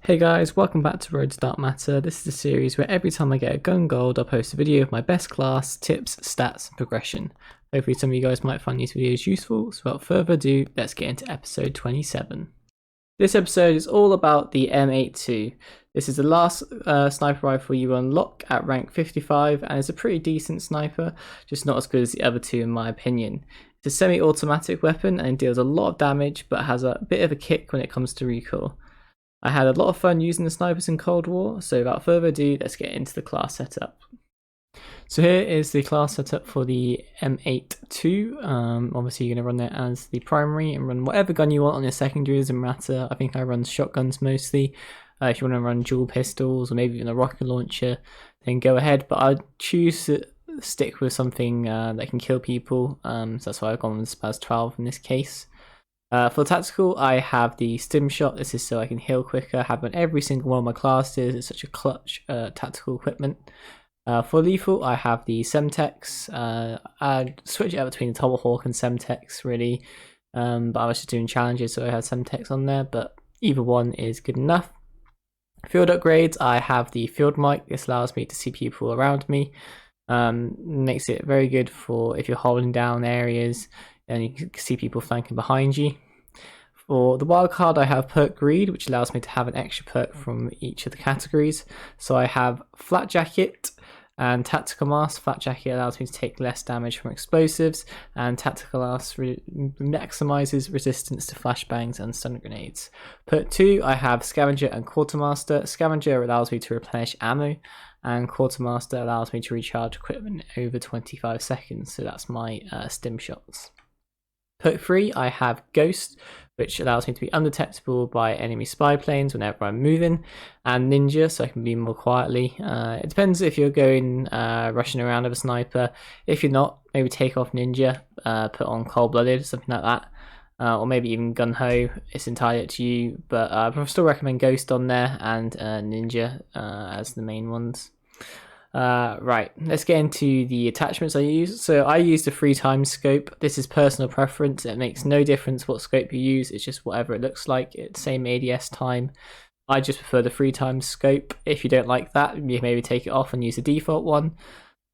Hey guys, welcome back to Road to Dark Matter. This is a series where every time I get a gun gold, I'll post a video of my best class, tips, stats, and progression. Hopefully some of you guys might find these videos useful, so without further ado, let's get into episode 27. This episode is all about the M82. This is the last sniper rifle you unlock at rank 55, and it's a pretty decent sniper, just not as good as the other two in my opinion. It's a semi-automatic weapon and it deals a lot of damage, but has a bit of a kick when it comes to recoil. I had a lot of fun using the snipers in Cold War, so without further ado, let's get into the class setup. So here is the class setup for the M82. Obviously you're going to run it as the primary and run whatever gun you want on your secondary, doesn't matter. I think I run shotguns mostly. If you want to run dual pistols or maybe even a rocket launcher, then go ahead, but I'd choose to stick with something that can kill people, so that's why I've gone with the Spaz 12 in this case. For tactical, I have the stim shot. This is so I can heal quicker. I have on every single one of my classes. It's such a clutch tactical equipment. For lethal, I have the Semtex. I switch it out between the Tomahawk and Semtex really, but I was just doing challenges, so I had Semtex on there. But either one is good enough. Field upgrades, I have the field mic. This allows me to see people around me. Makes it very good for if you're holding down areas and you can see people flanking behind you. For the wildcard, I have perk greed, which allows me to have an extra perk from each of the categories. So I have flat jacket and tactical mask. Flat jacket allows me to take less damage from explosives, and tactical mask maximizes resistance to flashbangs and stun grenades. Perk 2, I have scavenger and quartermaster. Scavenger allows me to replenish ammo, and quartermaster allows me to recharge equipment over 25 seconds. So that's my stim shots. Perk 3, I have Ghost, which allows me to be undetectable by enemy spy planes whenever I'm moving, and Ninja, so I can be more quietly. It depends if you're going rushing around with a sniper. If you're not, maybe take off Ninja, put on Cold-Blooded, something like that, or maybe even Gun Ho. It's entirely up to you, but I still recommend Ghost on there and Ninja as the main ones. Right, let's get into the attachments I use. So I use the 3x scope. This is personal preference. It makes no difference what scope you use. It's just whatever it looks like. It's same ADS time. I just prefer the 3x scope. If you don't like that, you maybe take it off and use the default one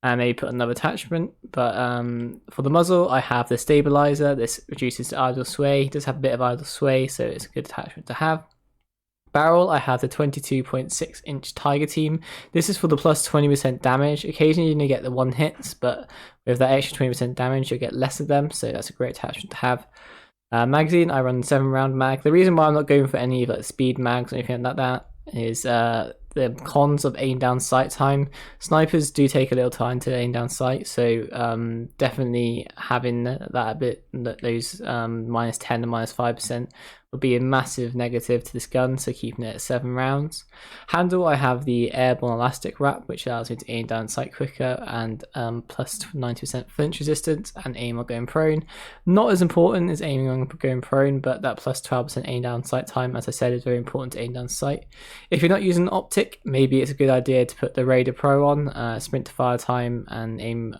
and maybe put another attachment. But for the muzzle, I have the stabilizer. This reduces the idle sway. It does have a bit of idle sway, so it's a good attachment to have. Barrel, I have the 22.6 inch Tiger Team. This is for the plus 20% damage. Occasionally you're going to get the one hits, but with that extra 20% damage you'll get less of them, so that's a great attachment to have. Magazine, I run 7-round mag. The reason why I'm not going for any like speed mags or anything like that is the cons of aim down sight time. Snipers do take a little time to aim down sight, so definitely having that a bit, those minus 10 and minus 5% would be a massive negative to this gun, so keeping it at 7 rounds. Handle, I have the airborne elastic wrap, which allows me to aim down sight quicker and plus 90% flinch resistance and aim while going prone. Not as important as aiming on going prone, but that plus 12% aim down sight time, as I said, is very important to aim down sight. If you're not using an optic, maybe it's a good idea to put the Raider Pro on, sprint to fire time and aim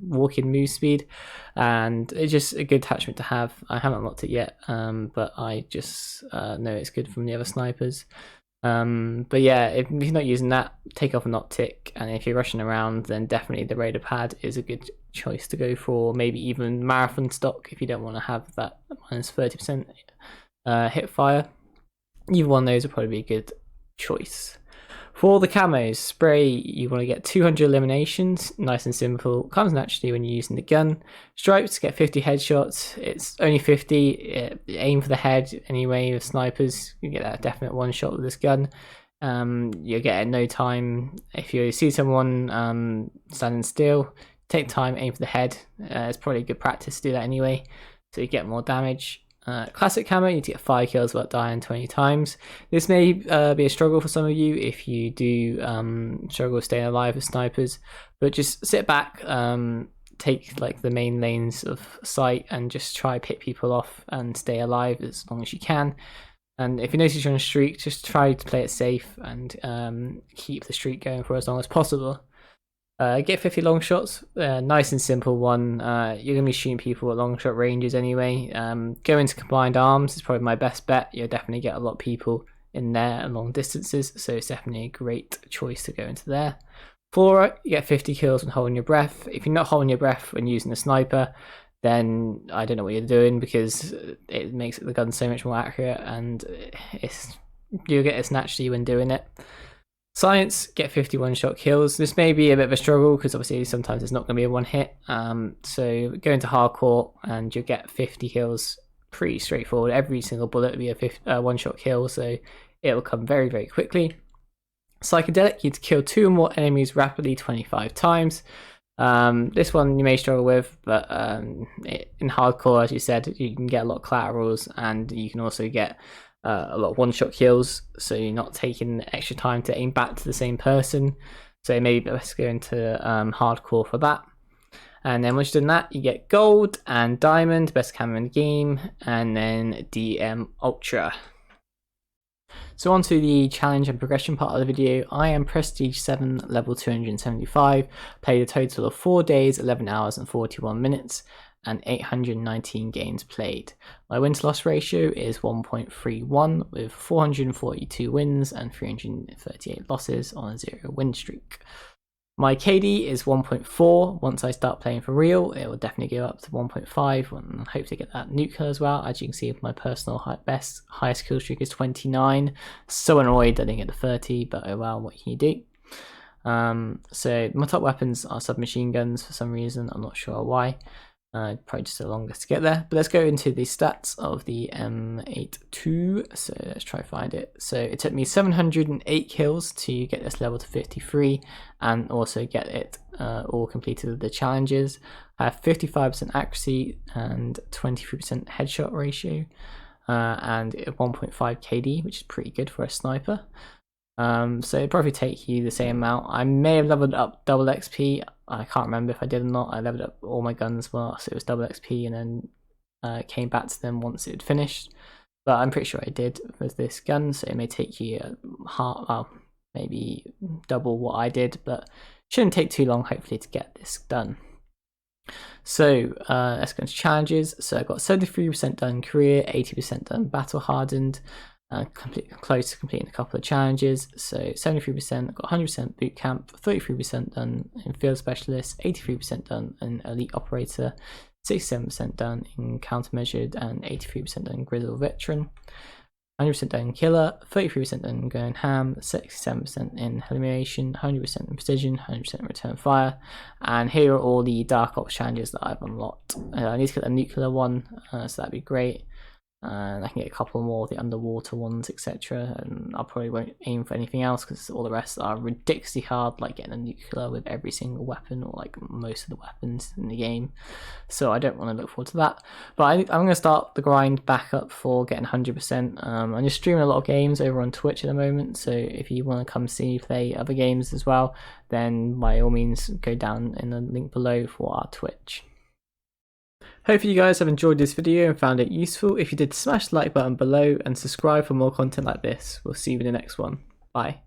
walk-in move speed, and it's just a good attachment to have. I haven't unlocked it yet, but I just know it's good from the other snipers. But yeah, if you're not using that, take off an optic, and if you're rushing around, then definitely the Raider Pad is a good choice to go for. Maybe even marathon stock if you don't want to have that minus 30% hip fire. Either one of those would probably be a good choice. For the camos, spray, you want to get 200 eliminations, nice and simple, comes naturally when you're using the gun. Stripes, get 50 headshots, it's only 50, aim for the head anyway with snipers, you get that definite one shot with this gun. You'll get it in no time. If you see someone standing still, take time, aim for the head, it's probably good practice to do that anyway, so you get more damage. Classic camo, you need to get 5 kills without dying 20 times. This may be a struggle for some of you if you do struggle staying alive with snipers, but just sit back, take like the main lanes of sight and just try pick people off and stay alive as long as you can. And if you notice you're on a streak, just try to play it safe and keep the streak going for as long as possible. Get 50 long shots, nice and simple one. You're going to be shooting people at long shot ranges anyway. Go into combined arms is probably my best bet. You'll definitely get a lot of people in there and long distances, so it's definitely a great choice to go into there. Flora, you get 50 kills when holding your breath. If you're not holding your breath when using a sniper, then I don't know what you're doing, because it makes the gun so much more accurate, and you'll get this naturally when doing it. Science, get 51 shot kills. This may be a bit of a struggle because obviously sometimes it's not going to be a one hit. So go into hardcore and you'll get 50 kills. Pretty straightforward. Every single bullet will be a one shot kill, so it will come very, very quickly. Psychedelic, you kill 2 or more enemies rapidly 25 times. This one you may struggle with, but in hardcore, as you said, you can get a lot of collaterals, and you can also get a lot of one-shot kills, so you're not taking extra time to aim back to the same person. So maybe best go into hardcore for that. And then once you've done that, you get gold and diamond, best camo in the game, and then DM Ultra. So on to the challenge and progression part of the video. I am Prestige 7, level 275, played a total of 4 days, 11 hours and 41 minutes, and 819 games played. My win-to-loss ratio is 1.31, with 442 wins and 338 losses on a 0 win streak. My KD is 1.4. Once I start playing for real, it will definitely go up to 1.5, and hope to get that nuclear as well. As you can see, my personal highest kill streak is 29. So annoyed I didn't get the 30, but oh well, what can you do? So my top weapons are submachine guns for some reason, I'm not sure why. Probably just the longest to get there. But let's go into the stats of the M82. So let's try to find it. So it took me 708 kills to get this level to 53, and also get it all completed with the challenges. I have 55% accuracy and 23% headshot ratio, and 1.5 KD, which is pretty good for a sniper. So it'd probably take you the same amount. I may have leveled up double XP. I can't remember if I did or not. I leveled up all my guns well, so it was double XP, and then came back to them once it had finished. But I'm pretty sure I did with this gun, so it may take you maybe double what I did, but shouldn't take too long, hopefully, to get this done. So let's go into challenges. So I've got 73% done career, 80% done battle hardened. Close to completing a couple of challenges. So 73%, got 100% boot camp, 33% done in field specialist, 83% done in elite operator, 67% done in countermeasured, and 83% done in grizzle veteran, 100% done in killer, 33% done in going ham, 67% in elimination, 100% in precision, 100% in return fire. And here are all the dark ops challenges that I've unlocked. I need to get a nuclear one, so that'd be great. And I can get a couple more of the underwater ones, etc. And I probably won't aim for anything else, because all the rest are ridiculously hard, like getting a nuclear with every single weapon, or like most of the weapons in the game. So I don't want to look forward to that. But I'm going to start the grind back up for getting 100%. I'm just streaming a lot of games over on Twitch at the moment, so if you want to come see me play other games as well, then by all means go down in the link below for our Twitch. Hopefully you guys have enjoyed this video and found it useful. If you did, smash the like button below and subscribe for more content like this. We'll see you in the next one. Bye.